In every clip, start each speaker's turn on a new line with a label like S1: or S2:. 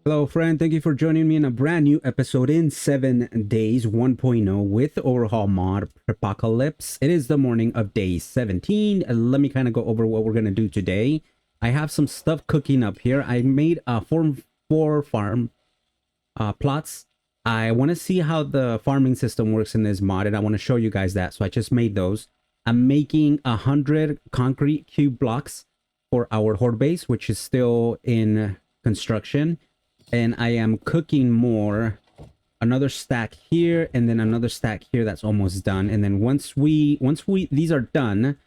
S1: Hello, friend. Thank you for joining me in a brand new episode in 7 Days 1.0 with Overhaul Mod Apocalypse. It is the morning of day 17. Let me kind of go over what we're going to do today. I have some stuff cooking up here. I made a four farm plots. I want to see how the farming system works in this mod, and I want to show you guys that. So I just made those. I'm making 100 concrete cube blocks for our horde base, which is still in construction. And I am cooking more, another stack here, and then another stack here that's almost done. And then once these are done,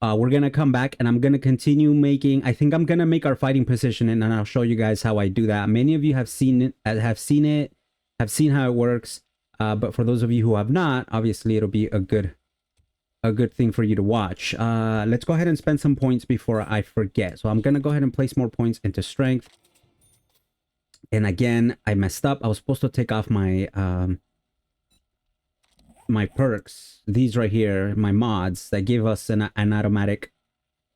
S1: we're gonna come back and I'm gonna continue making. I think I'm gonna make our fighting position, and then I'll show you guys how I do that. Many of you have seen it, have seen how it works. But for those of you who have not, obviously it'll be a good thing for you to watch. Let's go ahead and spend some points before I forget. So I'm gonna go ahead and place more points into strength. And again, I messed up. I was supposed to take off my my perks, these right here, my mods that give us an automatic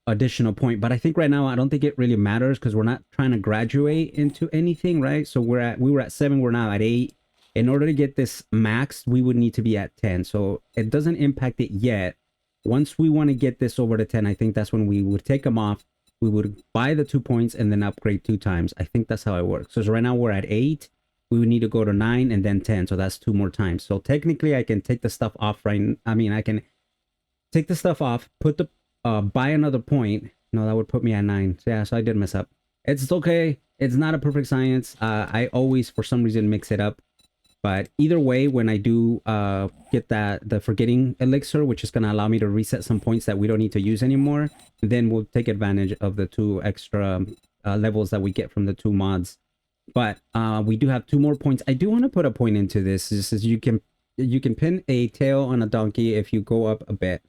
S1: additional point. But I think right now I don't think it really matters because we're not trying to graduate into anything, right? So we were at 7, we're now at 8. In order to get this maxed, we would need to be at 10. So it doesn't impact it yet. Once we want to get this over to 10, I think that's when we would take them off. We would buy the 2 points and then upgrade 2 times. I think that's how it works. So right now we're at 8. We would need to go to 9 and then 10. So that's 2 more times. So technically I can take the stuff off I can take the stuff off, put the buy another point. No, that would put me at 9. So yeah, so I did mess up. It's okay. It's not a perfect science. I always for some reason mix it up. But either way, when I do get the forgetting elixir, which is going to allow me to reset some points that we don't need to use anymore, then we'll take advantage of the 2 extra levels that we get from the 2 mods. But we do have 2 more points. I do want to put a point into this. This is you can pin a tail on a donkey if you go up a bit.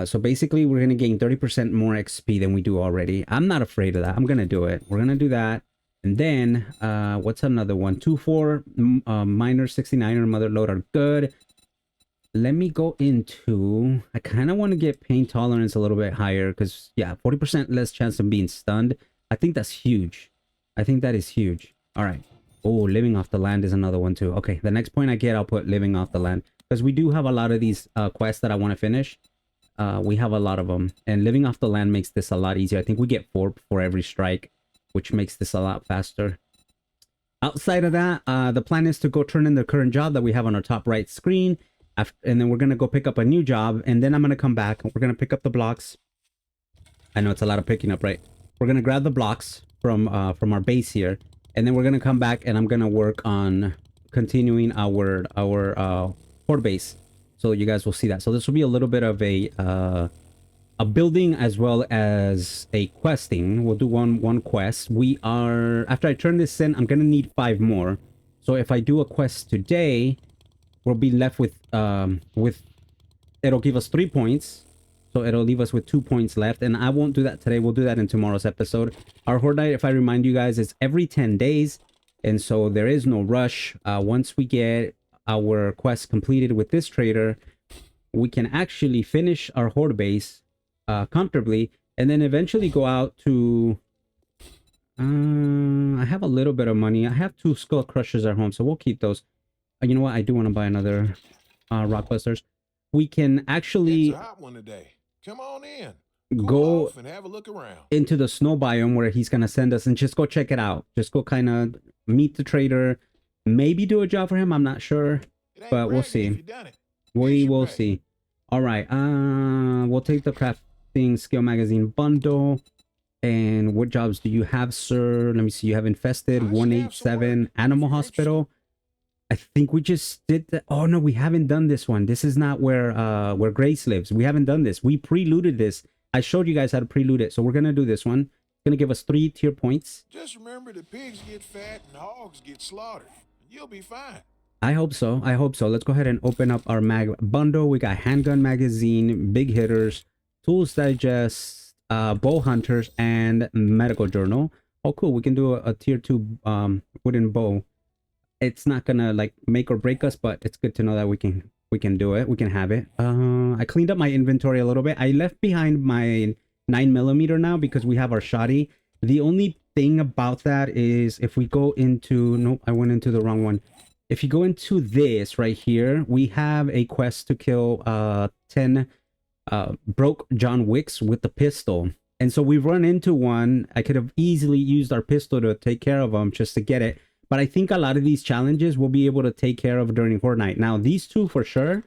S1: So basically, we're going to gain 30% more XP than we do already. I'm not afraid of that. I'm going to do it. We're going to do that. And then, what's another one? 2-4 miner 69er mother load are good. Let me go into, I kind of want to get pain tolerance a little bit higher because, yeah, 40% less chance of being stunned. I think that's huge. I think that is huge. All right. Oh, living off the land is another one too. Okay, the next point I get, I'll put living off the land because we do have a lot of these quests that I want to finish. We have a lot of them, and living off the land makes this a lot easier. I think we get 4 for every strike, which makes this a lot faster. Outside of that, the plan is to go turn in the current job that we have on our top right screen. And then we're going to go pick up a new job. And then I'm going to come back. We're going to pick up the blocks. I know it's a lot of picking up, right? We're going to grab the blocks from our base here. And then we're going to come back and I'm going to work on continuing our horde base. So you guys will see that. So this will be a little bit of a building as well as a questing. We'll do one quest. We are, after I turn this in, I'm gonna need 5 more. So if I do a quest today, we'll be left with it'll give us 3 points. So it'll leave us with 2 points left, and I won't do that today. We'll do that in tomorrow's episode. Our horde night, if I remind you guys, is every 10 days, and so there is no rush. Once we get our quest completed with this trader, we can actually finish our horde base comfortably, and then eventually go out to I have a little bit of money. I have 2 skull crushers at home, so we'll keep those. You know what, I do want to buy another rock busters. We can actually
S2: It's a hot one today. Come on in.
S1: Go
S2: and have a look around.
S1: into the snow biome where he's gonna send us, and just go check it out. Just go kind of meet the trader, maybe do a job for him. I'm not sure, but we'll see. We will see. All right, we'll take the crafting skill magazine bundle. And what jobs do you have, sir? Let me see. You have infested 187 animal hospital. I think we just did that. Oh no, we haven't done this one. This is not where Grace lives. We haven't done this. We pre-looted this. I showed you guys how to pre-loot it, so we're gonna do this one. It's gonna give us 3 tier points.
S2: Just remember, the pigs get fat and hogs get slaughtered. You'll be fine.
S1: I hope so. I hope so. Let's go ahead and open up our mag bundle. We got handgun magazine, big hitters, tools digest, bow hunters, and medical journal. Oh, cool. We can do a tier 2 wooden bow. It's not gonna like make or break us, but it's good to know that we can do it. We can have it. I cleaned up my inventory a little bit. I left behind my 9mm now because we have our shoddy. The only thing about that is if we go into, nope, I went into the wrong one. If you go into this right here, we have a quest to kill 10 broke John Wicks with the pistol. And so we run into one. I could have easily used our pistol to take care of them just to get it. But I think a lot of these challenges we'll be able to take care of during Horde Night. Now, these two for sure,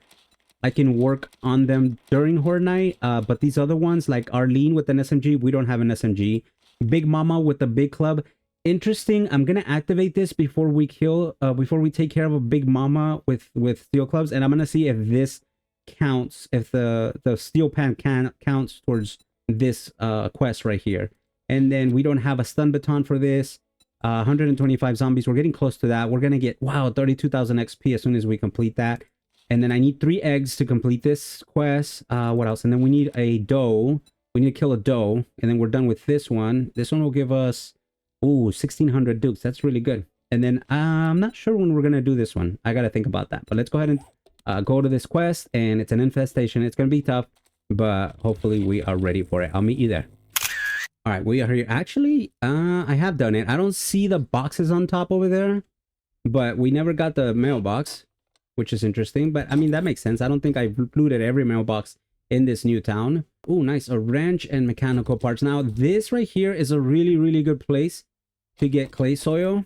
S1: I can work on them during Horde Night. But these other ones, like Arlene with an SMG, we don't have an SMG. Big Mama with the big club. Interesting. I'm gonna activate this before we kill, before we take care of a Big Mama with steel clubs, and I'm gonna see if this counts, if the steel pan counts towards this quest right here. And then we don't have a stun baton for this. 125 zombies. We're getting close to that. We're gonna get 32,000 XP as soon as we complete that. And then I need 3 eggs to complete this quest. What else? And then we need a doe. We need to kill a doe, and then we're done with this one. This one will give us 1,600 dukes. That's really good. And then I'm not sure when we're gonna do this one. I gotta think about that. But let's go ahead and go to this quest, and it's an infestation. It's gonna be tough, but hopefully we are ready for it. I'll meet you there. All right, we are here. Actually, I have done it. I don't see the boxes on top over there, but we never got the mailbox, which is interesting. But I mean, that makes sense. I don't think I've looted every mailbox in this new town. Oh, nice. A wrench and mechanical parts. Now, this right here is a really, really good place to get clay soil.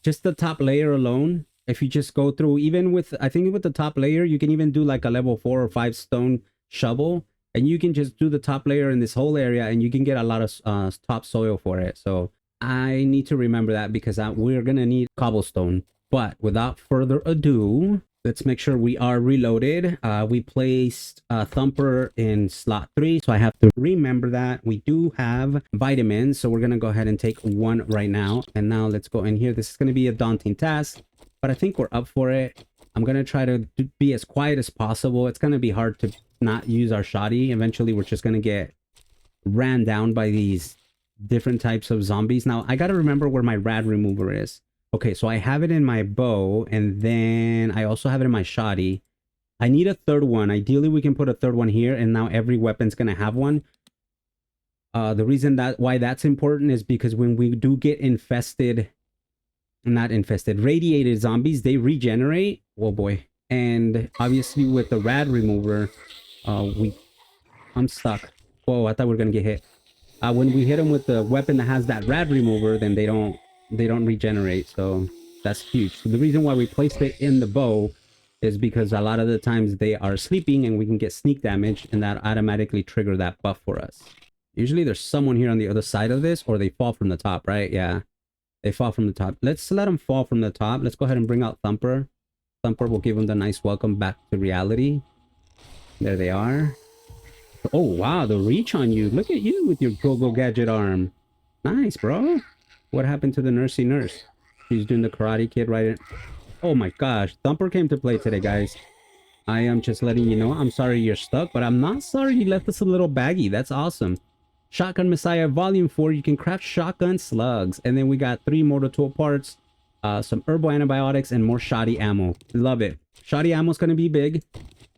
S1: Just the top layer alone. If you just go through, even with, I think with the top layer, you can even do like a level 4 or 5 stone shovel. And you can just do the top layer in this whole area, and you can get a lot of top soil for it. So I need to remember that because we're going to need cobblestone. But without further ado, let's make sure we are reloaded. We placed Thumper in slot 3, so I have to remember that. We do have vitamins, so we're going to go ahead and take 1 right now. And now let's go in here. This is going to be a daunting task, but I think we're up for it. I'm going to try to be as quiet as possible. It's going to be hard to not use our shoddy. Eventually, we're just going to get ran down by these different types of zombies. Now, I got to remember where my rad remover is. Okay, so I have it in my bow, and then I also have it in my shoddy. I need a third one. Ideally, we can put a third one here, and now every weapon's going to have one. The reason why that's important is because when we do get radiated zombies, they regenerate. Oh boy. And obviously with the rad remover, I'm stuck. Whoa, I thought we were going to get hit. When we hit them with the weapon that has that rad remover, then they don't regenerate. So that's huge. So the reason why we placed it in the bow is because a lot of the times they are sleeping and we can get sneak damage, and that automatically trigger that buff for us. Usually there's someone here on the other side of this, or they fall from the top, right? Yeah, they fall from the top. Let's let them fall from the top. Let's go ahead and bring out Thumper. Thumper will give them the nice welcome back to reality. There they are. Oh wow, the reach on you. Look at you with your go-go gadget arm. Nice, bro. What happened to the nursey nurse? She's doing the Karate Kid right in. Oh my gosh, Thumper came to play today, guys. I am just letting you know. I'm sorry you're stuck, but I'm not sorry you left us a little baggie. That's awesome. Shotgun Messiah Volume 4. You can craft shotgun slugs. And then we got 3 mortar tool parts, some herbal antibiotics, and more shoddy ammo. Love it. Shoddy ammo is going to be big.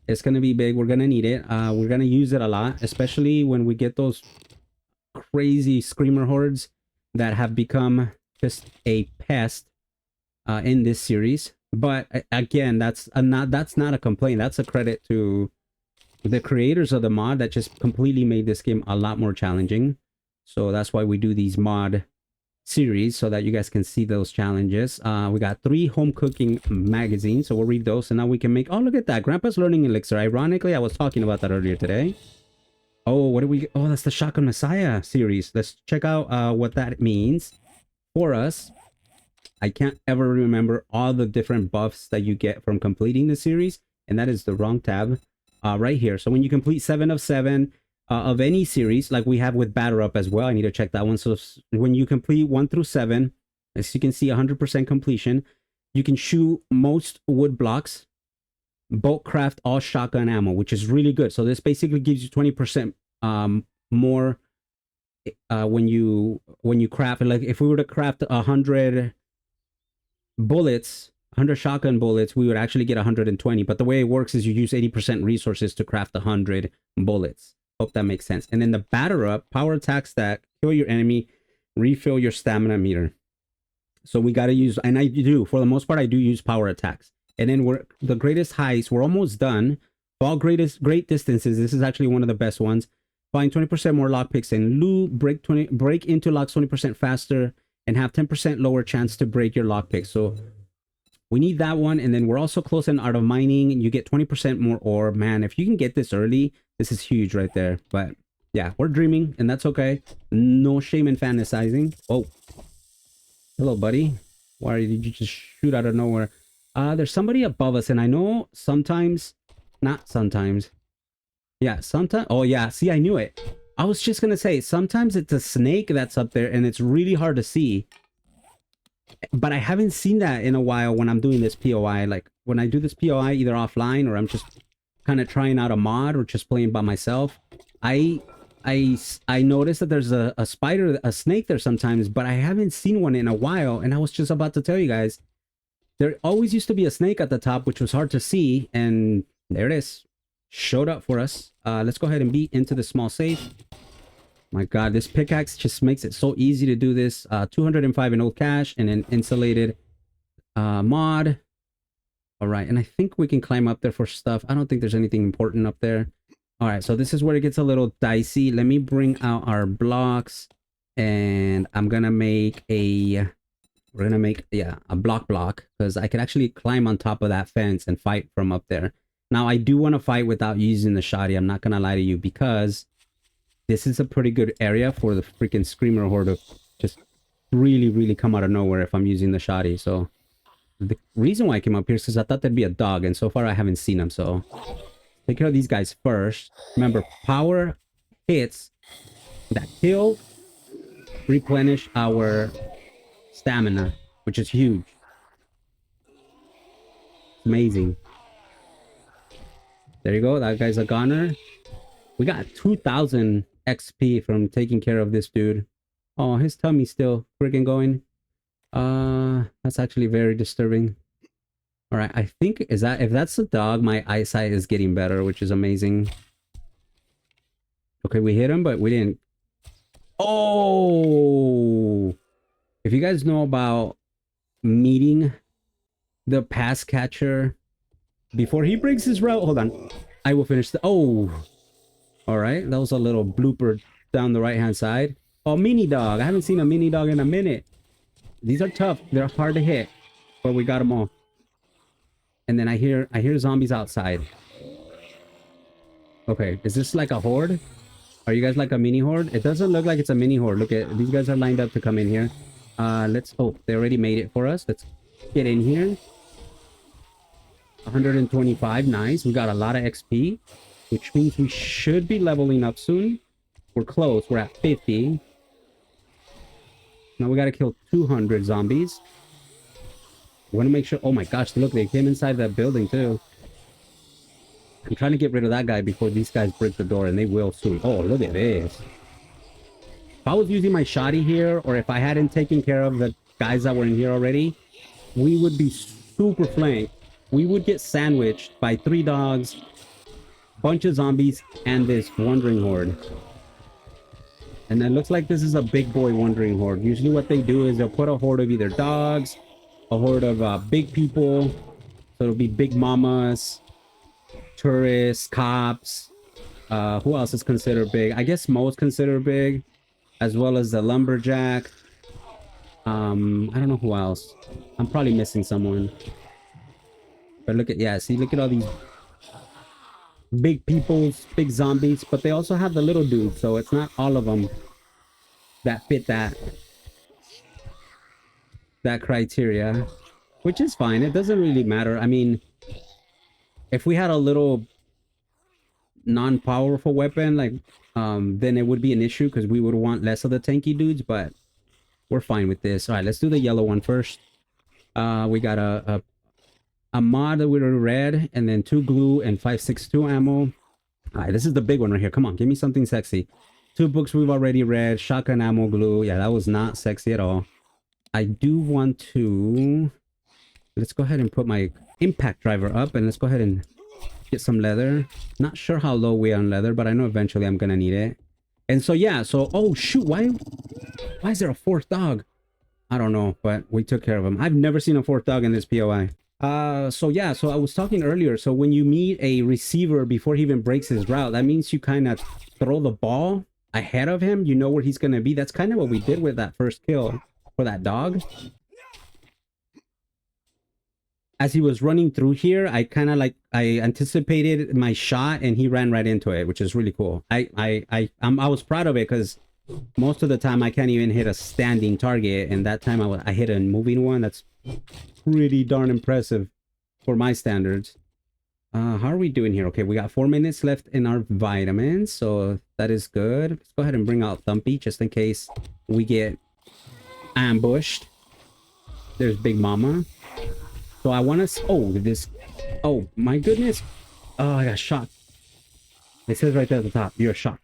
S1: It's going to be big. We're going to need it. We're going to use it a lot, especially when we get those crazy screamer hordes that have become just a pest in this series. But again, that's not a complaint. That's a credit to the creators of the mod that just completely made this game a lot more challenging. So that's why we do these mod series, so that you guys can see those challenges. We got 3 home cooking magazines, so we'll read those, and now we can make, oh look at that, Grandpa's Learning Elixir. Ironically, I was talking about that earlier today. Oh, what do we, oh, that's the Shotgun Messiah series. Let's check out what that means for us. I can't ever remember all the different buffs that you get from completing the series, and that is the wrong tab right here. So when you complete 7 of 7 of any series, like we have with Batter Up as well, I need to check that one. So when you complete 1 through 7, as you can see, 100% completion, you can shoot most wood blocks, bulk craft all shotgun ammo, which is really good. So this basically gives you 20% more when you craft. Like if we were to craft 100 bullets, 100 shotgun bullets, we would actually get 120. But the way it works is you use 80% resources to craft 100 bullets. Hope that makes sense. And then the batter up, power attack stack, kill your enemy, refill your stamina meter. So we got to use, and I do, for the most part, I do use power attacks. And then we're the greatest heights, we're almost done. All great distances, this is actually one of the best ones. Find 20% more lockpicks and loot, break into locks 20% faster, and have 10% lower chance to break your lockpick. So we need that one. And then we're also close in Art of Mining. You get 20% more ore. Man, if you can get this early, this is huge right there. But yeah, we're dreaming, and that's okay. No shame in fantasizing. Oh, hello, buddy. Why did you just shoot out of nowhere? There's somebody above us, and I know sometimes, not sometimes. Yeah, sometimes. Oh yeah, see, I knew it. I was just gonna say, sometimes it's a snake that's up there, and it's really hard to see. But I haven't seen that in a while when I'm doing this POI. Like when I do this POI, either offline or I'm just kind of trying out a mod or just playing by myself. I noticed that there's a spider, a snake there sometimes, but I haven't seen one in a while. And I was just about to tell you guys, there always used to be a snake at the top, which was hard to see. And there it is. Showed up for us. Let's go ahead and beat into the small safe. My God, this pickaxe just makes it so easy to do this. 205 in old cash and an insulated mod. All right, and I think we can climb up there for stuff. I don't think there's anything important up there. All right, so this is where it gets a little dicey. Let me bring out our blocks, and I'm gonna make a... We're gonna make, yeah, a block because I can actually climb on top of that fence and fight from up there. Now, I do want to fight without using the shoddy. I'm not gonna lie to you, because this is a pretty good area for the freaking Screamer Horde to just really come out of nowhere if I'm using the shoddy. So the reason why I came up here is because I thought there'd be a dog, and so far I haven't seen them. So take care of these guys first. Remember, power hits that kill replenish our stamina, which is huge. It's amazing. There you go. That guy's a goner. We got 2,000 XP from taking care of this dude. Oh, his tummy's still freaking going. That's actually very disturbing. All right, I think if that's a dog, my eyesight is getting better, which is amazing. Okay, we hit him, but we didn't. Oh, if you guys know about meeting the pass catcher before he breaks his route, hold on, I will finish the. Oh, all right, that was a little blooper down the right hand side. Oh, mini dog. I haven't seen a mini dog in a minute. These are tough. They're hard to hit, but we got them all. And then I hear zombies outside. Okay, is this like a horde? Are you guys like a mini horde? It doesn't look like it's a mini horde. Look at these guys are lined up to come in here. Let's. Oh, they already made it for us. Let's get in here. 125, nice. We got a lot of XP, which means we should be leveling up soon. We're close. We're at 50. Now we gotta kill 200 zombies. We want to make sure. Oh my gosh, look, they came inside that building too. I'm trying to get rid of that guy before these guys break the door, and they will soon. Oh, look at this. If I was using my shoddy here, or if I hadn't taken care of the guys that were in here already, we would be super flanked. We would get sandwiched by 3 dogs, bunch of zombies, and this wandering horde. And it looks like this is a big boy wandering horde. Usually what they do is they'll put a horde of either dogs, a horde of big people. So it'll be big mamas, tourists, cops. Who else is considered big? I guess most considered big, as well as the lumberjack. I don't know who else. I'm probably missing someone. But look at, yeah, see, look at all these big peoples, big zombies, but they also have the little dudes, so it's not all of them that fit that criteria, which is fine. It doesn't really matter. I mean, if we had a little non-powerful weapon, like, then it would be an issue because we would want less of the tanky dudes, but we're fine with this. All right, let's do the yellow one first. We got a mod with a red, and then 2 glue and 5.62 ammo. All right, this is the big one right here. Come on, give me something sexy. 2 books we've already read. Shotgun ammo, glue. Yeah, that was not sexy at all. I do want to... Let's go ahead and put my impact driver up, and let's go ahead and Get some leather. Not sure how low we are on leather, but I know eventually I'm gonna need it. And so yeah, so oh shoot, why is there a fourth dog? I don't know, but we took care of him. I've never seen a fourth dog in this POI. So yeah, so I was talking earlier. So when you meet a receiver before he even breaks his route, that means you kind of throw the ball ahead of him. You know where he's gonna be. That's kind of what we did with that first kill for that dog. As he was running through here, I kind of like I anticipated my shot and he ran right into it, which is really cool. I was proud of it because most of the time I can't even hit a standing target, and that time I hit a moving one. That's pretty darn impressive for my standards. How are we doing here? Okay, we got 4 minutes left in our vitamins, so that is good. Let's go ahead and bring out Thumpy just in case we get ambushed. There's Big Mama. So I want to... Oh, this... Oh, my goodness. Oh, I got shot. It says right there at the top, you're shot.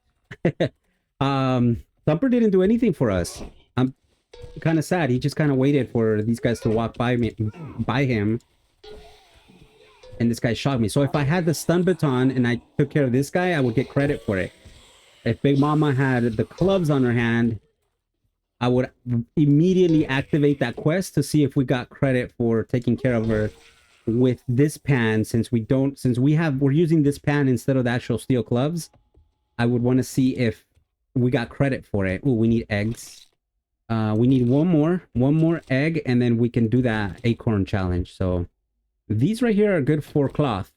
S1: Thumper didn't do anything for us. I'm kind of sad. He just kind of waited for these guys to walk by him. And this guy shot me. So if I had the stun baton and I took care of this guy, I would get credit for it. If Big Mama had the clubs on her hand, I would immediately activate that quest to see if we got credit for taking care of her with this pan. Since we're using this pan instead of the actual steel clubs, I would want to see if we got credit for it. Oh, we need eggs. We need one more egg, and then we can do that acorn challenge. So these right here are good for cloth.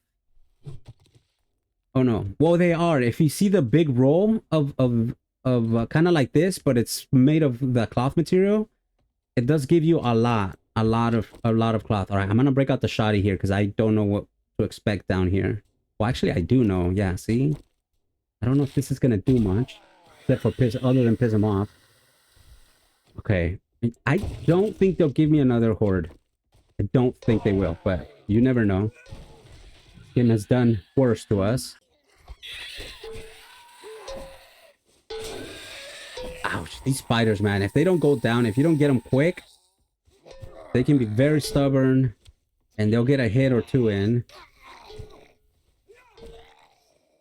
S1: Oh no, well they are. If you see the big roll of kind of like this, but it's made of the cloth material, it does give you a lot of cloth. All right, I'm gonna break out the shoddy here because I don't know what to expect down here. Well, actually I do know. Yeah, see, I don't know if this is gonna do much except for other than piss him off. Okay, I don't think they'll give me another horde. I don't think they will, but you never know. Skin has done worse to us. Ouch, these spiders, man. If they don't go down, if you don't get them quick, they can be very stubborn and they'll get a hit or two in.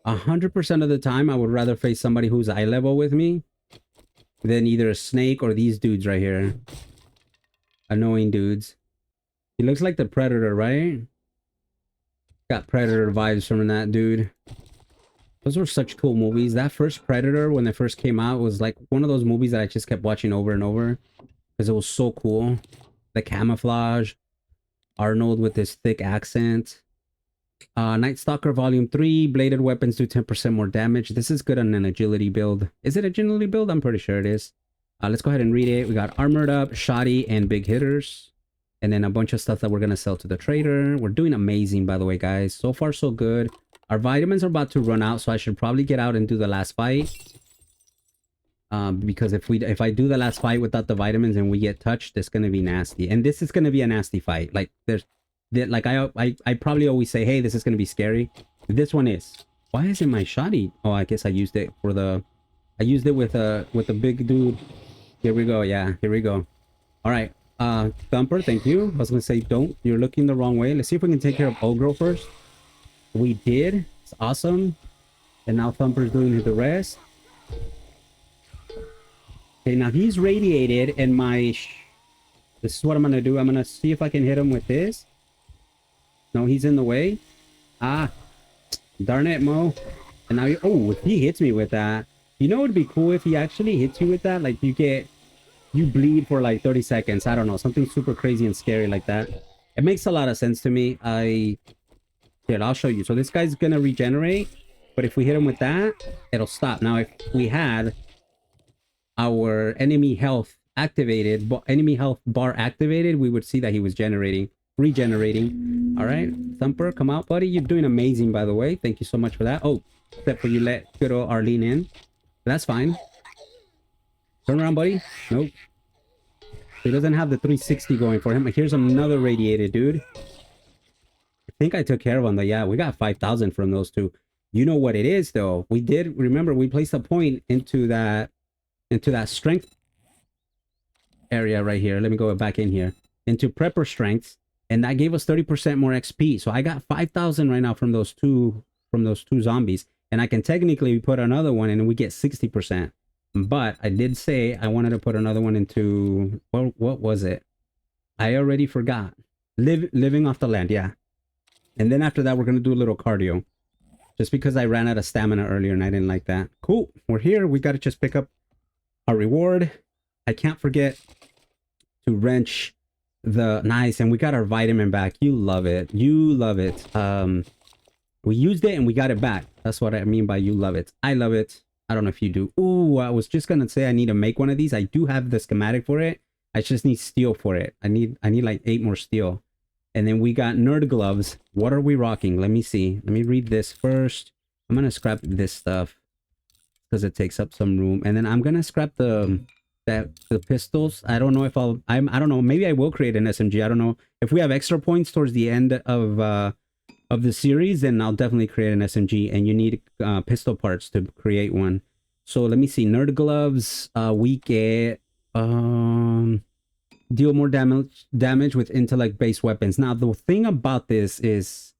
S1: 100% of the time, I would rather face somebody who's eye level with me than either a snake or these dudes right here. Annoying dudes. He looks like the Predator, right? Got Predator vibes from that dude. Those were such cool movies. That first Predator, when it first came out, was like one of those movies that I just kept watching over and over because it was so cool. The camouflage, Arnold with his thick accent. Night Stalker Volume 3, bladed weapons do 10% more damage. This is good on an agility build. Is it agility build? I'm pretty sure it is. Let's go ahead and read it. We got armored up, shoddy, and big hitters. And then a bunch of stuff that we're going to sell to the trader. We're doing amazing, by the way, guys. So far, so good. Our vitamins are about to run out, so I should probably get out and do the last fight. Because if I do the last fight without the vitamins and we get touched, it's gonna be nasty. And this is gonna be a nasty fight. Like I probably always say, hey, this is gonna be scary. This one is. Why isn't my shoddy? Oh, I guess I used it for the. I used it with the big dude. Here we go. Yeah, here we go. All right. Thumper, thank you. I was gonna say, don't. You're looking the wrong way. Let's see if we can take care of Ogro first. We did. It's awesome. And now Thumper's doing the rest. Okay, now he's radiated, and this is what I'm gonna do. I'm gonna see if I can hit him with this. No, he's in the way. Ah, darn it, Mo. And now oh, if he hits me with that, you know, it'd be cool if he actually hits you with that. Like you bleed for like 30 seconds. I don't know, something super crazy and scary like that. It makes a lot of sense to me. Here, I'll show you. So this guy's gonna regenerate, but if we hit him with that, it'll stop. Now, if we had our enemy health activated, enemy health bar activated, we would see that he was regenerating. All right, Thumper, come out, buddy. You're doing amazing, by the way. Thank you so much for that. Oh, except for you let good old Arlene in. But that's fine. Turn around, buddy. Nope. He doesn't have the 360 going for him. Here's another radiated dude. I think I took care of him, but yeah, we got 5,000 from those two. You know what it is, though. We did, remember, we placed a point into that strength area right here. Let me go back in here. Into prepper strengths. and that gave us 30% more XP. So I got 5,000 right now from those two zombies, and I can technically put another one and we get 60%. But I did say I wanted to put another one into, well, what was it? I already forgot. Living off the land, yeah. And then after that, we're gonna do a little cardio, just because I ran out of stamina earlier and I didn't like that. Cool, we're here. We gotta just pick up our reward. I can't forget to wrench the nice, and we got our vitamin back. You love it. You love it. We used it and we got it back. That's what I mean by you love it. I love it. I don't know if you do. Ooh, I was just gonna say I need to make one of these. I do have the schematic for it. I just need steel for it. I need like 8 more steel. And then we got nerd gloves. What are we rocking? Let me see. Let me read this first. I'm gonna scrap this stuff because it takes up some room. And then I'm gonna scrap the pistols. I don't know if I don't know. Maybe I will create an SMG. I don't know if we have extra points towards the end of the series. Then I'll definitely create an SMG. And you need pistol parts to create one. So let me see. Nerd gloves. We get deal more damage with intellect based weapons. Now the thing about this is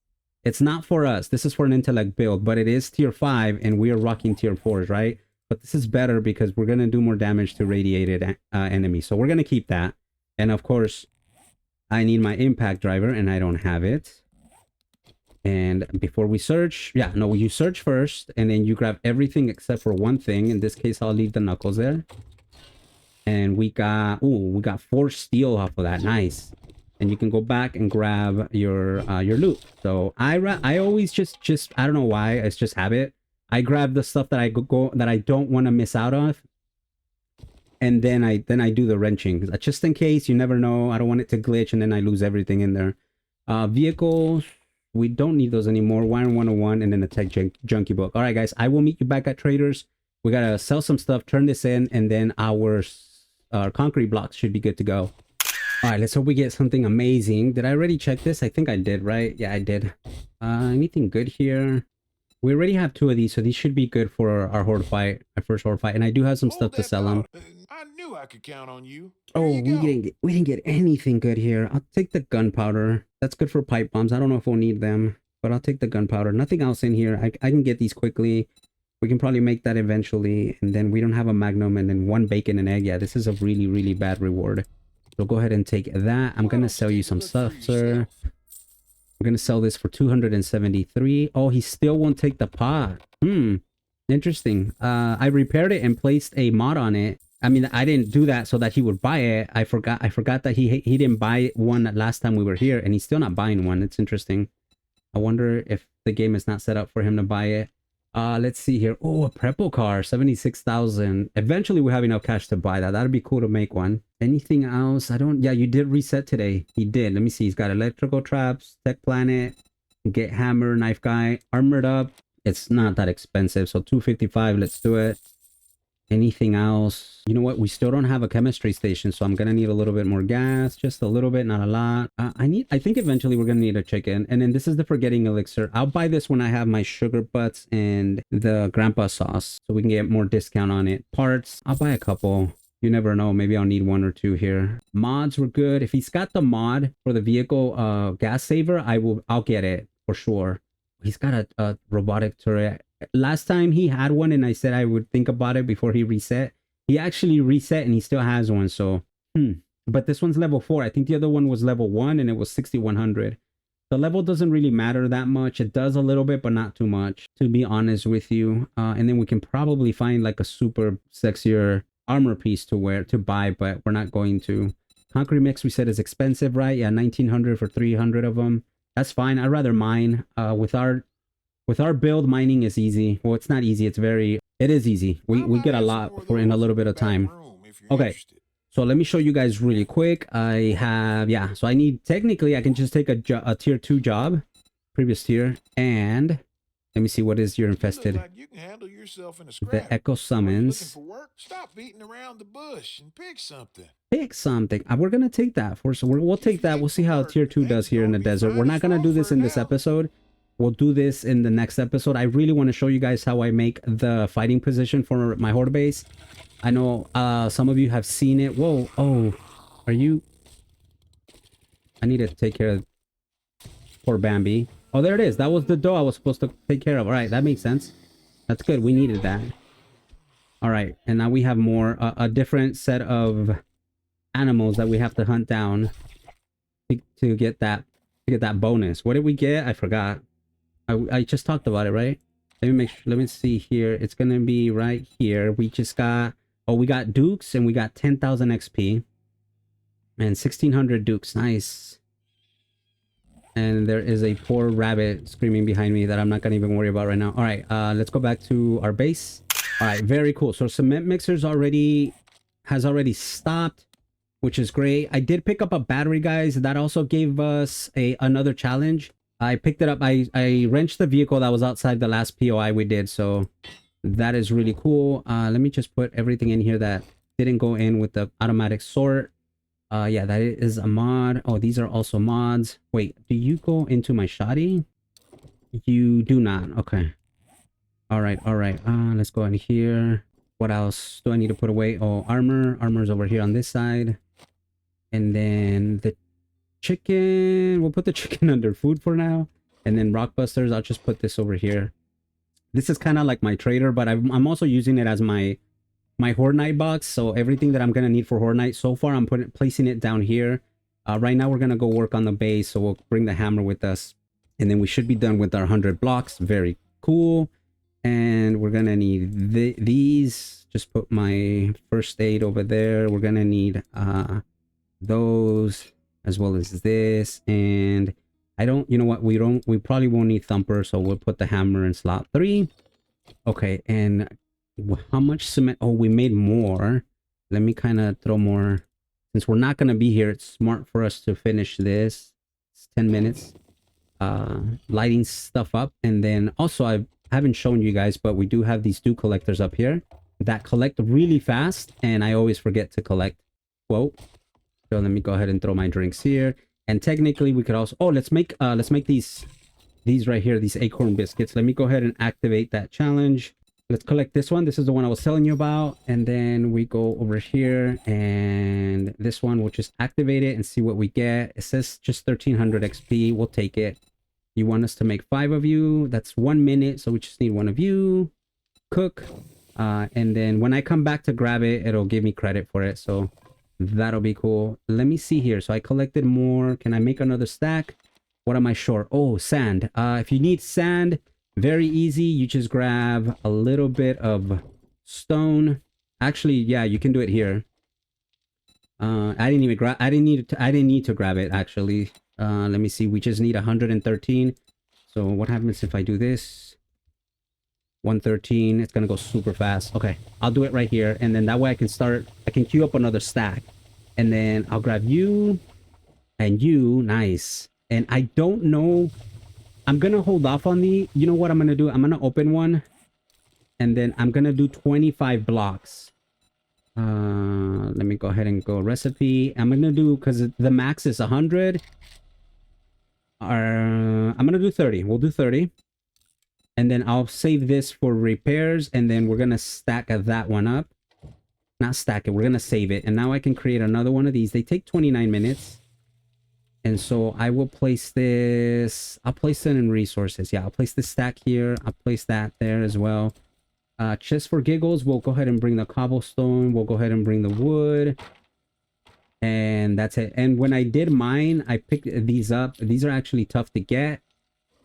S1: it's not for us. This is for an intellect build, but it is tier 5 and we are rocking tier 4s, right? But this is better because we're going to do more damage to radiated enemies. So we're going to keep that. And of course, I need my impact driver and I don't have it. And before we search, yeah, no, you search first and then you grab everything except for one thing. In this case, I'll leave the knuckles there. And we got 4 steel off of that. Nice. And you can go back and grab your loot. So I always just I don't know why, it's just habit. I grab the stuff that I don't want to miss out of, and then I do the wrenching just in case. You never know. I don't want it to glitch and then I lose everything in there. Vehicles, we don't need those anymore. Wiring 101 and then the tech junkie book. All right, guys, I will meet you back at Traders. We gotta sell some stuff, turn this in, and then our concrete blocks should be good to go. All right, let's hope we get something amazing. Did I already check this? I think I did, right? Yeah, I did. Anything good here? We already have 2 of these, so these should be good for our horde fight, our first horde fight. And I do have some stuff to sell them.
S2: I knew I could count on you.
S1: Oh, we didn't get anything good here. I'll take the gunpowder. That's good for pipe bombs. I don't know if we'll need them, but I'll take the gunpowder. Nothing else in here. I can get these quickly. We can probably make that eventually. And then we don't have a magnum and then 1 bacon and egg. Yeah, this is a really, really bad reward. So go ahead and take that. I'm going to sell you some stuff, sir. We're going to sell this for 273. Oh, he still won't take the pot. Interesting. I repaired it and placed a mod on it. I mean, I didn't do that so that he would buy it. I forgot that he didn't buy one last time we were here, and he's still not buying one. It's interesting. I wonder if the game is not set up for him to buy it. Let's see here. Oh, a Prepo car, 76,000. Eventually we have enough cash to buy that. That'd be cool to make one. Anything else? Yeah, you did reset today. He did. Let me see. He's got electrical traps, tech planet, get hammer, knife guy, armored up. It's not that expensive. So 255. Let's do it. Anything else? You know what? We still don't have a chemistry station, so I'm gonna need a little bit more gas, just a little bit, not a lot. I think eventually we're gonna need a chicken. And then this is the forgetting elixir. I'll buy this when I have my sugar butts and the grandpa sauce, so we can get more discount on it. Parts, I'll buy a couple. You never know, maybe I'll need 1 or 2 here. Mods were good. If he's got the mod for the vehicle gas saver, I'll get it for sure. He's got a robotic turret. Last time he had one and I said I would think about it before he reset. He actually reset and he still has one, so but this one's level 4. I think the other one was level 1 and it was 6100. The level doesn't really matter that much. It does a little bit, but not too much, to be honest with you. And then we can probably find like a super sexier armor piece to buy, but we're not going to. Concrete mix we said is expensive, right? Yeah, 1900 for 300 of them. That's fine. I'd rather mine. With our build, mining is easy. Well, it's not easy. It is easy. We get a lot for in a little bit of time. Okay, so let me show you guys really quick. I have, yeah, so I need, technically I can just take a tier 2 job, previous tier, and let me see, what is your infested?
S2: Like you can handle yourself in a scrap.
S1: The echo summons.
S2: Looking for work? Stop beating around the bush and pick something.
S1: Pick something. We're gonna take that for, so we'll take that. We'll see how tier 2 does here in the desert. We're not gonna do this in this episode. We'll do this in the next episode. I really want to show you guys how I make the fighting position for my horde base. I know some of you have seen it. Whoa, oh, are you? I need to take care of poor Bambi. Oh, there it is. That was the doe I was supposed to take care of. All right, that makes sense. That's good. We needed that. All right, and now we have more, a different set of animals that we have to hunt down to get that bonus. What did we get? I forgot. I just talked about it, right? Let me make sure. Let me see here. It's gonna be right here. We just got, oh, we got dukes and we got 10,000 XP and 1,600 dukes. Nice. And there is a poor rabbit screaming behind me that I'm not gonna even worry about right now. All right, let's go back to our base. All right, very cool. So cement mixers has already stopped, which is great. I did pick up a battery, guys. That also gave us another challenge. I picked it up. I wrenched the vehicle that was outside the last POI we did, so that is really cool. Let me just put everything in here that didn't go in with the automatic sort. Yeah, that is a mod. Oh, these are also mods. Wait, do you go into my shoddy? You do not. Okay. All right. Let's go in here. What else do I need to put away? Oh, armor's over here on this side. And then the chicken, we'll put the chicken under food for now. And then rockbusters, I'll just put this over here. This is kind of like my trader, but I'm also using it as my Horde Night box. So everything that I'm gonna need for Horde Night so far, I'm placing it down here. Right now we're gonna go work on the base, so we'll bring the hammer with us, and then we should be done with our 100 blocks. Very cool. And we're gonna need these. Just put my first aid over there. We're gonna need those, as well as this. And I don't, you know what, we probably won't need thumper, so we'll put the hammer in slot 3. Okay, and how much cement? Oh, we made more. Let me kind of throw more, since we're not gonna be here. It's smart for us to finish this. It's 10 minutes. Lighting stuff up. And then also, I haven't shown you guys, but we do have these dew collectors up here that collect really fast, and I always forget to collect. Whoa. So let me go ahead and throw my drinks here. And technically we could also, oh, let's make these right here, these acorn biscuits. Let me go ahead and activate that challenge. Let's collect this one. This is the one I was telling you about. And then we go over here, and this one, we'll just activate it and see what we get. It says just 1,300 XP. We'll take it. You want us to make 5 of you. That's 1 minute, so we just need 1 of you. Cook. And then when I come back to grab it, it'll give me credit for it. So that'll be cool. Let me see here. So I collected more. Can I make another stack? What am I short? Oh, sand. If you need sand, very easy. You just grab a little bit of stone. Actually, yeah, you can do it here. I didn't need to grab it, actually. Let me see. We just need 113. So what happens if I do this? 113. It's gonna go super fast. Okay, I'll do it right here, and then that way I can queue up another stack, and then I'll grab you and you. Nice. And I don't know, I'm gonna hold off on the, you know what I'm gonna do? I'm gonna open one, and then I'm gonna do 25 blocks. Let me go ahead and go recipe. I'm gonna do, because the max is 100. I'm gonna do 30. We'll do 30. And then I'll save this for repairs, and then we're gonna stack that one up. Not stack it, we're gonna save it. And now I can create another one of these. They take 29 minutes. And so I will place this, I'll place it in resources. Yeah, I'll place this stack here. I'll place that there as well. Just for giggles, we'll go ahead and bring the cobblestone. We'll go ahead and bring the wood. And that's it. And when I did mine, I picked these up. These are actually tough to get,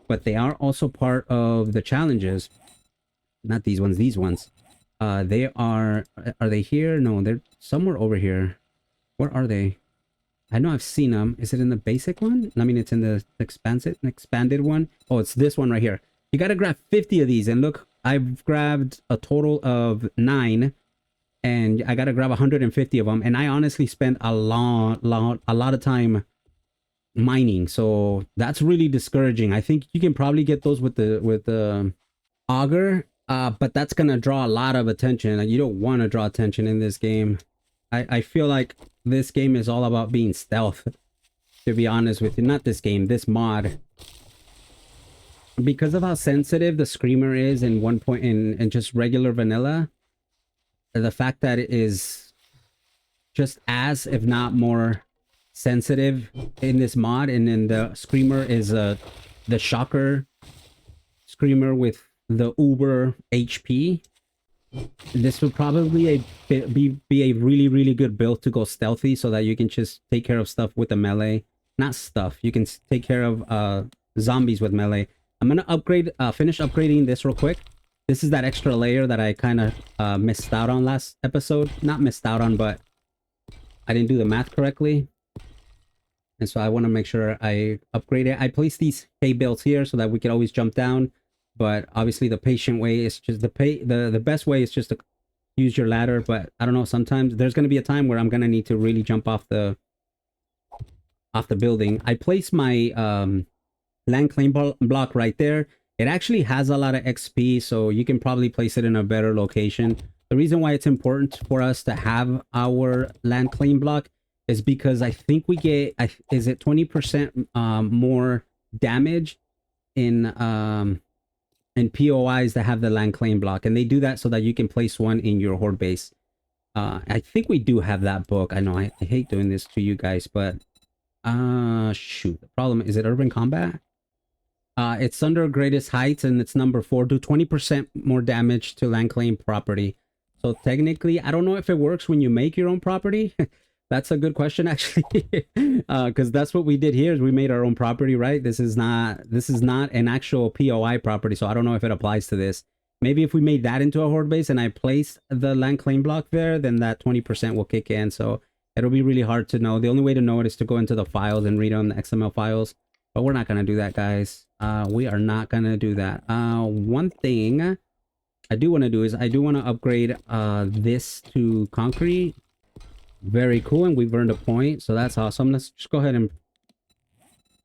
S1: but they are also part of the challenges. Not these ones, these ones. They are they here? No, they're somewhere over here. Where are they? I know I've seen them. Is it in the basic one? I mean, it's in the expanded one. Oh, it's this one right here. You got to grab 50 of these, and look, I've grabbed a total of 9, and I got to grab 150 of them. And I honestly spent a lot of time mining, so that's really discouraging. I think you can probably get those with the auger, but that's gonna draw a lot of attention, and you don't want to draw attention in this game. I feel like this game is all about being stealth, to be honest with you. Not this game, this mod, because of how sensitive the screamer is in in just regular vanilla. The fact that it is just as, if not more, sensitive in this mod, and then the screamer is the shocker screamer with the uber HP. This would probably be a really good build to go stealthy, so that you can just take care of stuff with the melee. Not stuff, you can take care of zombies with melee. I'm gonna finish upgrading this real quick. This is that extra layer that I kind of missed out on last episode. Not missed out on, but I didn't do the math correctly. And so I want to make sure I upgrade it. I place these hay bales here so that we can always jump down. But obviously the patient way is just the best way is just to use your ladder. But I don't know, sometimes there's going to be a time where I'm going to need to really jump off the building. I place my land claim block right there. It actually has a lot of XP, so you can probably place it in a better location. The reason why it's important for us to have our land claim block is because I think we get, is it 20% more damage in POIs that have the land claim block, and they do that so that you can place one in your horde base. I think we do have that book. I know I hate doing this to you guys, but shoot, the problem is it urban combat. It's under greatest heights, and it's number 4. Do 20% more damage to land claim property. So technically, I don't know if it works when you make your own property. That's a good question, actually, because that's what we did here. Is we made our own property, right? This is not an actual POI property, so I don't know if it applies to this. Maybe if we made that into a horde base and I placed the land claim block there, then that 20% will kick in. So it'll be really hard to know. The only way to know it is to go into the files and read on the XML files. But we're not gonna do that, guys. We are not gonna do that. One thing I do want to do is I do want to upgrade this to concrete. Very cool, and we've earned a point, so that's awesome. Let's just go ahead and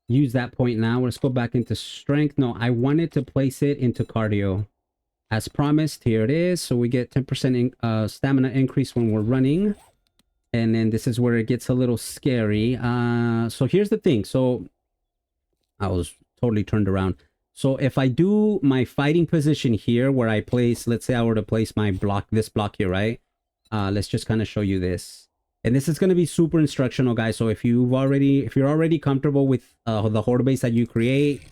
S1: use that point now. Let's go back into strength. No, I wanted to place it into cardio. As promised, here it is. So we get 10% stamina increase when we're running. And then this is where it gets a little scary. So here's the thing. So I was totally turned around. So if I do my fighting position here where I place, let's say I were to place my block, this block here, right? Let's just kind of show you this. And this is going to be super instructional, guys. So if you're already comfortable with the horde base that you create,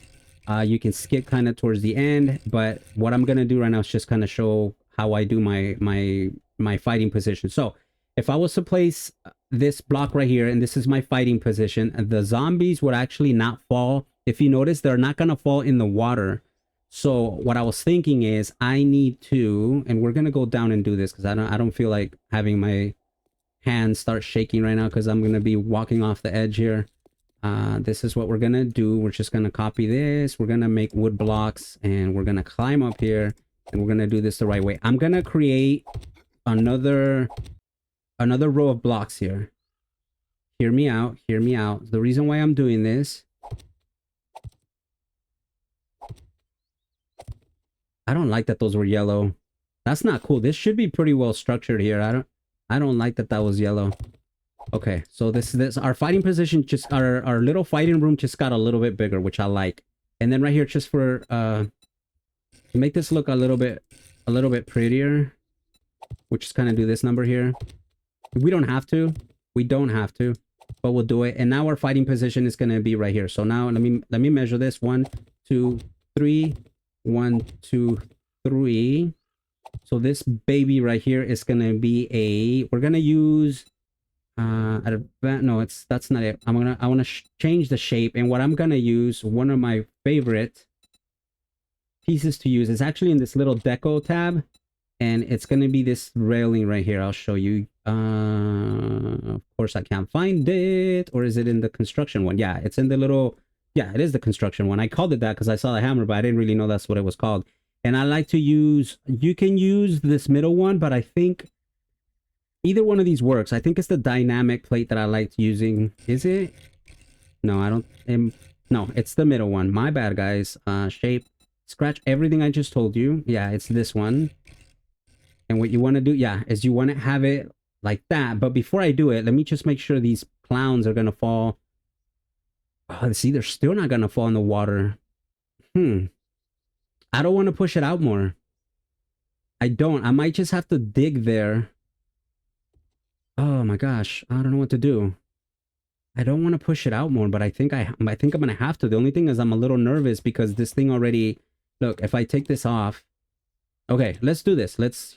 S1: you can skip kind of towards the end. But what I'm going to do right now is just kind of show how I do my fighting position. So if I was to place this block right here, and this is my fighting position, the zombies would actually not fall. If you notice, they're not going to fall in the water. So what I was thinking is I need to, and we're going to go down and do this because I don't feel like having my hands start shaking right now because I'm going to be walking off the edge here. This is what we're going to do. We're just going to copy this. We're going to make wood blocks, and we're going to climb up here, and we're going to do this the right way. I'm going to create another row of blocks here. Hear me out. Hear me out. The reason why I'm doing this, I don't like that those were yellow. That's not cool. This should be pretty well structured here. I don't like that was yellow. Okay, so this our fighting position, just our little fighting room just got a little bit bigger, which I like. And then right here, just for to make this look a little bit prettier, we'll just kind of do this number here. We don't have to, but we'll do it. And now our fighting position is going to be right here. So now let me measure this. 1 2 3 1 2 3. So this baby right here is going to be we're going to use no, that's not it. I want to change the shape, and what I'm going to use, one of my favorite pieces to use, is actually in this little deco tab, and it's going to be this railing right here. I'll show you. Of course I can't find it. Or is it in the construction one? Yeah, it's in the little, yeah, it is the construction one. I called it that because I saw the hammer, but I didn't really know that's what it was called. And I like to use, you can use this middle one, but I think either one of these works. I think it's the dynamic plate that I liked using. Is it? No, I don't. No, it's the middle one. My bad, guys. Shape. Scratch everything I just told you. Yeah, it's this one. And what you want to do, yeah, is you want to have it like that. But before I do it, let me just make sure these clowns are going to fall. Oh, see, they're still not going to fall in the water. I don't want to push it out more. I don't. I might just have to dig there. Oh my gosh, I don't know what to do. I don't want to push it out more, but I think I'm gonna have to. The only thing is I'm a little nervous because this thing already, look, if I take this off, okay, let's do this. This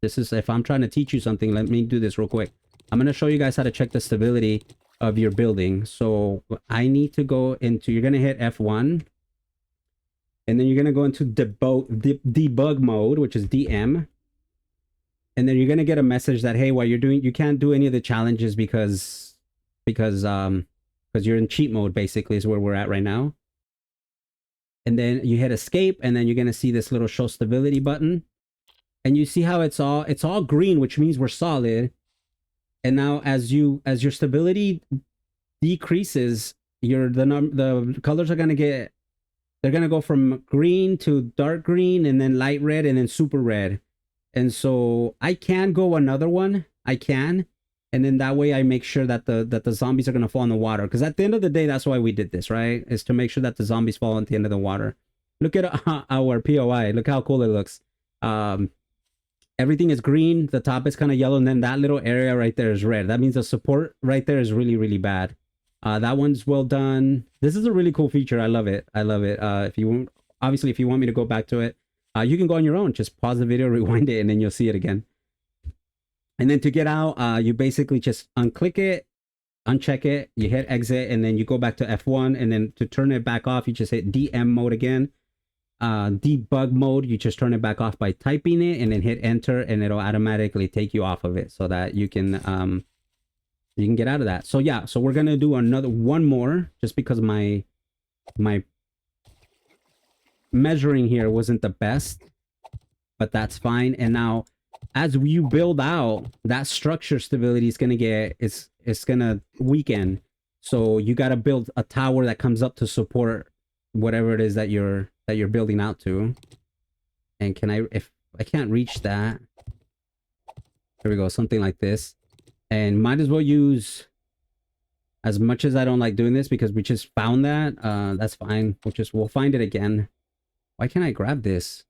S1: is, if I'm trying to teach you something, let me do this real quick. I'm gonna show you guys how to check the stability of your building. So I need to go into, you're gonna hit F1, and then you're gonna go into debug mode, which is DM. And then you're gonna get a message that, hey, while you're doing, you can't do any of the challenges because you're in cheat mode, basically, is where we're at right now. And then you hit escape, and then you're gonna see this little show stability button, and you see how it's all green, which means we're solid. And now as your stability decreases, the colors are gonna they're gonna go from green to dark green, and then light red, and then super red. And so I can go another one. I can. And then that way I make sure that the zombies are going to fall in the water. Because at the end of the day, that's why we did this, right? Is to make sure that the zombies fall at the end of the water. Look at our POI. Look how cool it looks. Everything is green. The top is kind of yellow. And then that little area right there is red. That means the support right there is really, really bad. That one's well done. This is a really cool feature. I love it. I love it. If you want me to go back to it, you can go on your own. Just pause the video, rewind it, and then you'll see it again. And then to get out, you basically just unclick it, uncheck it, you hit exit, and then you go back to F1. And then to turn it back off, you just hit DM mode again. Debug mode, you just turn it back off by typing it, and then hit enter, and it'll automatically take you off of it so that you can get out of that. So yeah, so we're gonna do one more, just because my measuring here wasn't the best, but that's fine. And now as you build out, that structure stability is going to it's going to weaken. So you got to build a tower that comes up to support whatever it is that you're building out to. And if I can't reach that, here we go, something like this. And might as well use, as much as I don't like doing this because we just found that, that's fine. We'll find it again. Why can't I grab this?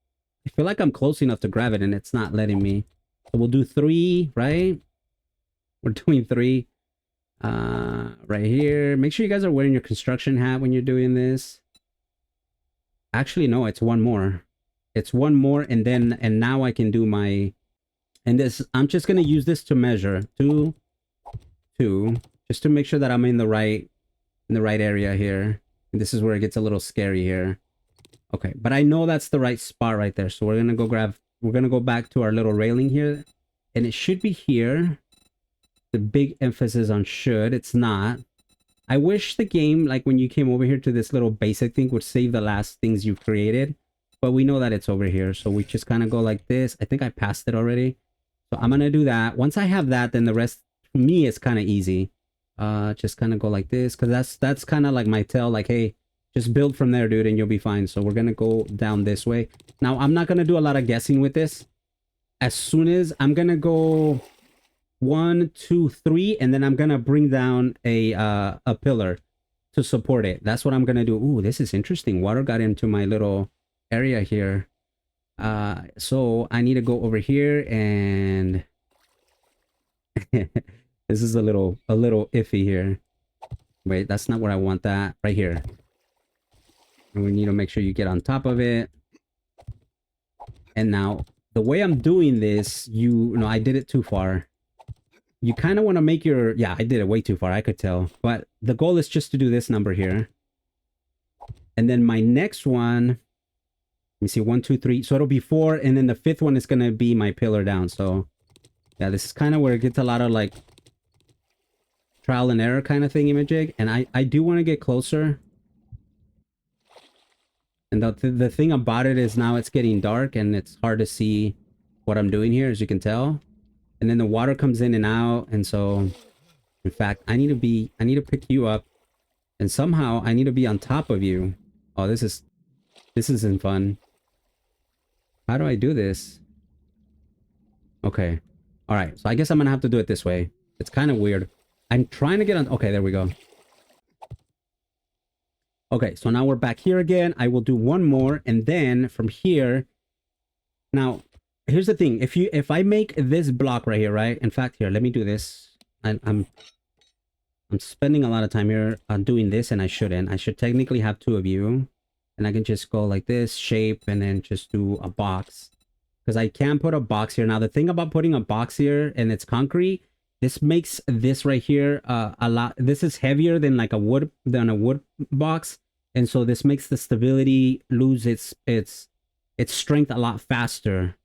S1: I feel like I'm close enough to grab it and it's not letting me. So we'll do 3, right? We're doing 3. Right here. Make sure you guys are wearing your construction hat when you're doing this. Actually, no, it's one more. It's one more, and now I can do my, and this, I'm just gonna use this to measure 2, just to make sure that I'm in the right area here. And this is where it gets a little scary here. Okay, but I know that's the right spot right there. So we're gonna go back to our little railing here, and it should be here. The big emphasis on should. It's not. I wish the game, like when you came over here to this little basic thing, would save the last things you've created, but we know that it's over here. So we just kind of go like this. I think I passed it already. So I'm gonna do that. Once I have that, then the rest for me is kind of easy. Just kind of go like this, because that's kind of like my tell, like, hey, just build from there, dude, and you'll be fine. So we're gonna go down this way. Now I'm not gonna do a lot of guessing with this. As soon as I'm gonna go 1, 2, 3, and then I'm gonna bring down a pillar to support it. That's what I'm gonna do. Ooh, this is interesting. Water got into my little area here. So I need to go over here, and this is a little iffy here. Wait, that's not where I want that. Right here. And we need to make sure you get on top of it. And now the way I'm doing this, I did it too far. You kind of want to make your, yeah, I did it way too far, I could tell. But the goal is just to do this number here. And then my next one, let me see, 1, 2, 3. So it'll be 4, and then the 5th one is going to be my pillar down. So yeah, this is kind of where it gets a lot of like trial and error kind of thing, Imajig. And I do want to get closer. And the thing about it is now it's getting dark and it's hard to see what I'm doing here, as you can tell. And then the water comes in and out. And so, in fact, I need to pick you up. And somehow I need to be on top of you. Oh, this isn't fun. How do I do this? Okay. All right. So I guess I'm going to have to do it this way. It's kind of weird. I'm trying to get on. Okay, there we go. Okay, so now we're back here again. I will do one more, and then from here, now here's the thing. If I make this block right here, right? In fact, here, let me do this. I'm spending a lot of time here on doing this, and I shouldn't. I should technically have two of you. And I can just go like this, shape, and then just do a box. Because I can put a box here. Now, the thing about putting a box here, and it's concrete, this makes this right here a lot... This is heavier than like a wood box. And so this makes the stability lose its strength a lot faster.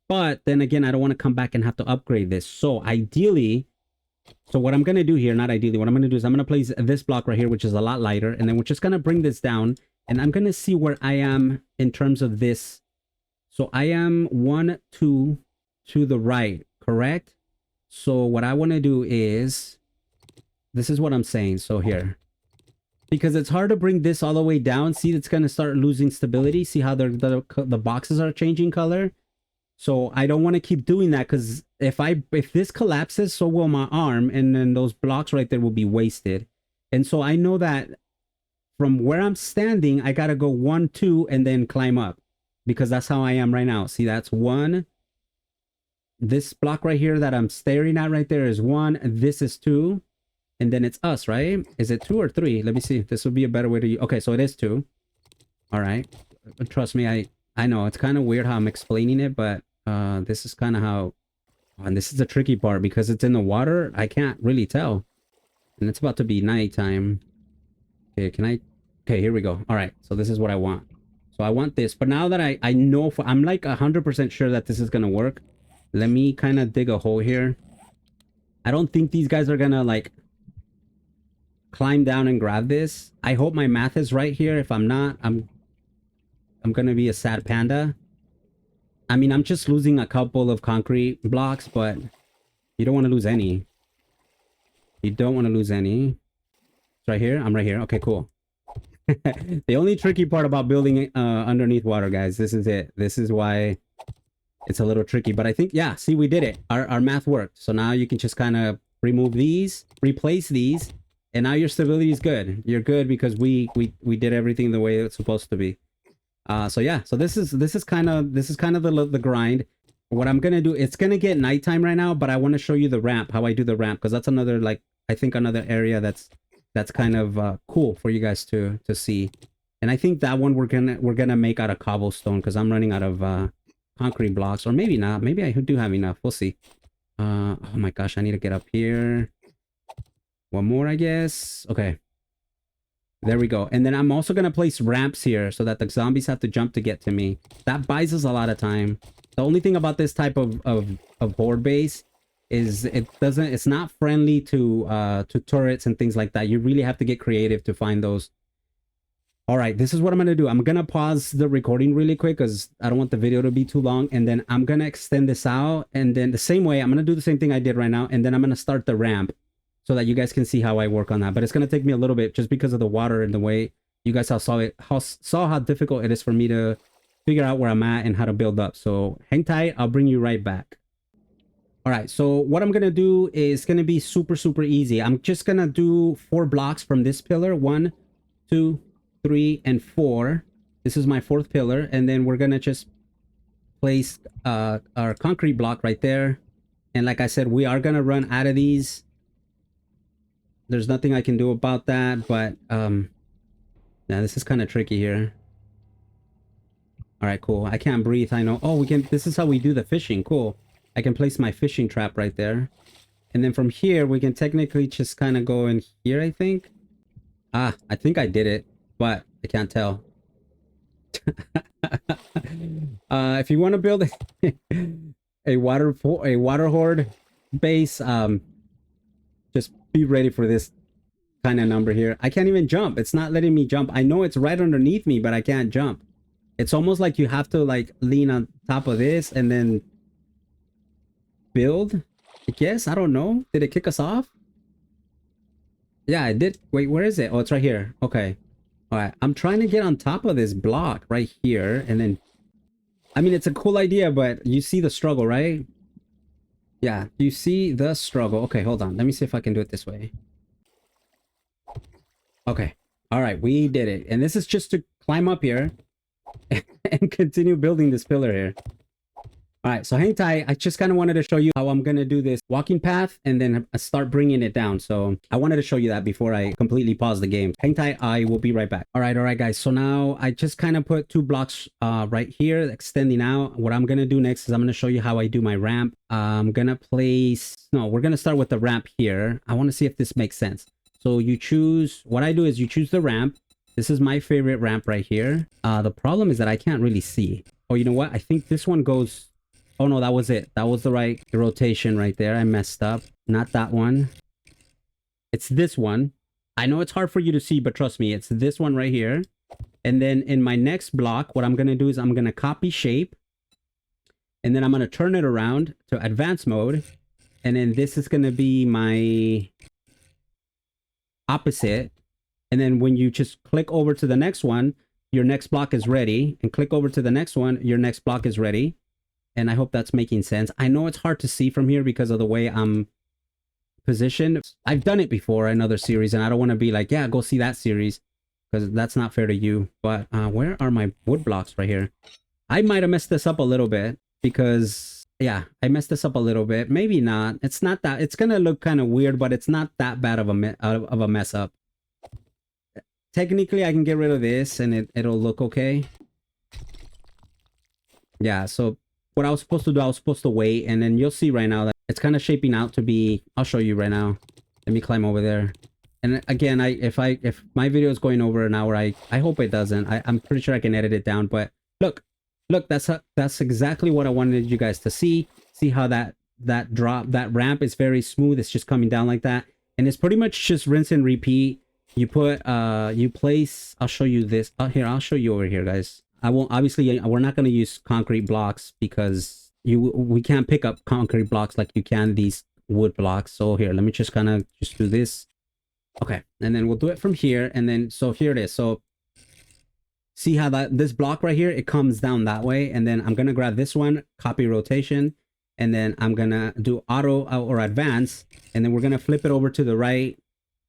S1: But then again, I don't want to come back and have to upgrade this. So ideally... So what I'm going to do here, not ideally, what I'm going to do is I'm going to place this block right here, which is a lot lighter. And then we're just going to bring this down. And I'm going to see where I am in terms of this. So I am 1, 2 to the right, correct? So what I want to do is... This is what I'm saying. So here. Because it's hard to bring this all the way down. See, it's going to start losing stability. See how the boxes are changing color? So I don't want to keep doing that, because if this collapses, so will my arm, and then those blocks right there will be wasted. And so I know that from where I'm standing, I got to go 1, 2, and then climb up, because that's how I am right now. See, that's 1. This block right here that I'm staring at right there is 1. This is 2. And then it's us, right? Is it 2 or 3? Let me see. This would be a better way to... Okay, so it is 2. All right. Trust me, I know it's kind of weird how I'm explaining it, but this is kind of how... And this is the tricky part, because it's in the water. I can't really tell. And it's about to be nighttime. Okay, can I... Okay, here we go. All right, so this is what I want. So I want this. But now that I know... I'm like 100% sure that this is going to work. Let me kind of dig a hole here. I don't think these guys are going to like... climb down and grab this. I hope my math is right here. If I'm not, I'm gonna be a sad panda. I mean, I'm just losing a couple of concrete blocks, but you don't want to lose any. You don't want to lose any. It's right here. I'm right here. Okay, cool. The only tricky part about building underneath water, guys, this is it. This is why it's a little tricky. But I think, yeah, see, we did it. Our math worked. So now you can just kind of remove these, replace these, and now your stability is good. You're good because we did everything the way it's supposed to be. So yeah, so this is kind of the grind. What I'm gonna do, it's gonna get nighttime right now, but I want to show you the ramp, how I do the ramp, because that's another, like, I think another area that's kind of cool for you guys to see. And I think that one we're gonna make out of cobblestone, because I'm running out of concrete blocks, or maybe not. Maybe I do have enough. We'll see. Oh my gosh, I need to get up here. One more, I guess. Okay. There we go. And then I'm also going to place ramps here so that the zombies have to jump to get to me. That buys us a lot of time. The only thing about this type of horde base is it's not friendly to turrets and things like that. You really have to get creative to find those. All right, this is what I'm going to do. I'm going to pause the recording really quick because I don't want the video to be too long. And then I'm going to extend this out. And then the same way, I'm going to do the same thing I did right now. And then I'm going to start the ramp, so that you guys can see how I work on that. But it's going to take me a little bit just because of the water and the way you guys saw how difficult it is for me to figure out where I'm at and how to build up. So hang tight. I'll bring you right back. All right. So what I'm going to do is going to be super, super easy. I'm just going to do 4 blocks from this pillar. 1, 2, 3, and 4. This is my 4th pillar. And then we're going to just place our concrete block right there. And like I said, we are going to run out of these. There's nothing I can do about that, but yeah, this is kind of tricky here. All right, cool. I can't breathe. I know. Oh, we can. This is how we do the fishing. Cool. I can place my fishing trap right there, and then from here we can technically just kind of go in here. I think. I think I did it, but I can't tell. If you want to build a water horde base, just be ready for this kind of number here. I can't even jump. It's not letting me jump. I know it's right underneath me, but I can't jump. It's almost like you have to like lean on top of this and then build. I guess. I don't know. Did it kick us off? Yeah, it did. Wait, where is it? Oh, it's right here. Okay. All right. I'm trying to get on top of this block right here. And then, I mean, it's a cool idea, but you see the struggle, right? Yeah, you see the struggle. Okay, hold on. Let me see if I can do it this way. Okay. All right, we did it. And this is just to climb up here and continue building this pillar here. All right, so hang tight. I just kind of wanted to show you how I'm going to do this walking path and then start bringing it down. So I wanted to show you that before I completely pause the game. Hang tight. I will be right back. All right, guys. So now I just kind of put 2 blocks right here extending out. What I'm going to do next is I'm going to show you how I do my ramp. I'm going to place... No, we're going to start with the ramp here. I want to see if this makes sense. So you choose... What I do is you choose the ramp. This is my favorite ramp right here. The problem is that I can't really see. Oh, you know what? I think this one goes... Oh no, that was it. That was the right rotation right there. I messed up. Not that one. It's this one. I know it's hard for you to see, but trust me, it's this one right here. And then in my next block, what I'm going to do is I'm going to copy shape. And then I'm going to turn it around to advanced mode. And then this is going to be my opposite. And then when you just click over to the next one, your next block is ready. And click over to the next one, your next block is ready. And I hope that's making sense. I know it's hard to see from here because of the way I'm positioned. I've done it before in other series, and I don't want to be like, yeah, go see that series, because that's not fair to you. But where are my wood blocks right here? I might have messed this up a little bit because, yeah, I messed this up a little bit. Maybe not. It's not that. It's going to look kind of weird, but it's not that bad of a mess up. Technically, I can get rid of this, and it'll look okay. Yeah, so... What I was supposed to do, I was supposed to wait, and then you'll see right now that it's kind of shaping out to be... I'll show you right now. Let me climb over there. And again, if my video is going over an hour, I hope it doesn't. I'm pretty sure I can edit it down, but look, that's exactly what I wanted you guys to see. See how that ramp is very smooth. It's just coming down like that, and it's pretty much just rinse and repeat. You put you place... I'll show you this. Here, I'll show you over here, guys. I won't, obviously, we're not going to use concrete blocks because we can't pick up concrete blocks like you can these wood blocks. So here, let me just kind of just do this. Okay, and then we'll do it from here. And then, so here it is. So see how this block right here, it comes down that way. And then I'm going to grab this one, copy rotation. And then I'm going to do auto or advance. And then we're going to flip it over to the right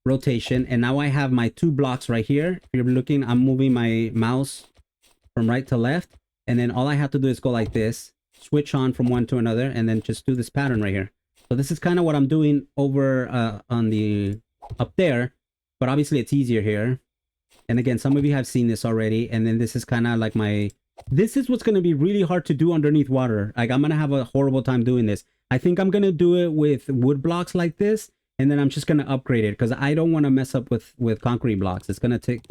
S1: rotation. And now I have my 2 blocks right here. If you're looking, I'm moving my mouse from right to left, and then all I have to do is go like this, switch on from one to another, and then just do this pattern right here. So this is kind of what I'm doing over on the up there, but obviously it's easier here. And again, some of you have seen this already. And then this is kind of like this is what's going to be really hard to do underneath water. Like, I'm going to have a horrible time doing this. I think I'm going to do it with wood blocks like this, and then I'm just going to upgrade it because I don't want to mess up with concrete blocks. It's going to take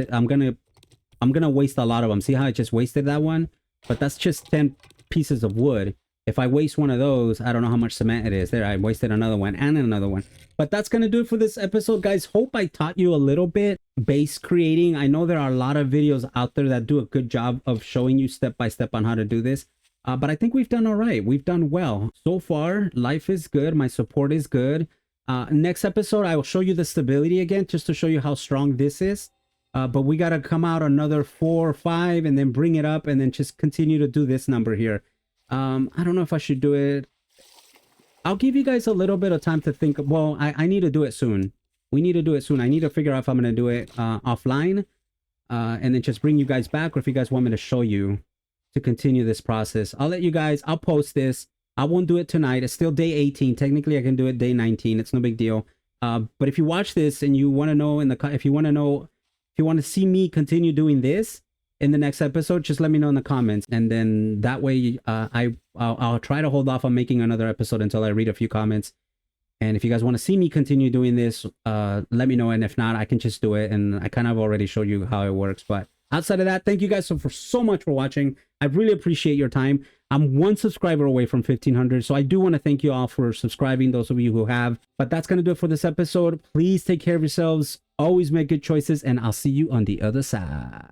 S1: I'm gonna waste a lot of them. See how I just wasted that one? But that's just 10 pieces of wood. If I waste one of those, I don't know how much cement it is. There, I wasted another one and another one. But that's gonna do it for this episode, guys. Hope I taught you a little bit base creating. I know there are a lot of videos out there that do a good job of showing you step by step on how to do this. But I think we've done all right. We've done well. So far, life is good. My support is good. Next episode, I will show you the stability again, just to show you how strong this is. But we got to come out another 4 or 5 and then bring it up and then just continue to do this number here. I don't know if I should do it. I'll give you guys a little bit of time to think. Well, I need to do it soon. We need to do it soon. I need to figure out if I'm going to do it offline and then just bring you guys back, or if you guys want me to show you to continue this process. I'll post this. I won't do it tonight. It's still day 18. Technically, I can do it day 19. It's no big deal. But if you watch this and you want to know if you want to see me continue doing this in the next episode, just let me know in the comments. And then that way I'll try to hold off on making another episode until I read a few comments. And if you guys want to see me continue doing this, let me know. And if not, I can just do it. And I kind of already showed you how it works. But outside of that, thank you guys so much for watching. I really appreciate your time. I'm 1 subscriber away from 1,500. So I do want to thank you all for subscribing, those of you who have. But that's going to do it for this episode. Please take care of yourselves. Always make good choices, and I'll see you on the other side.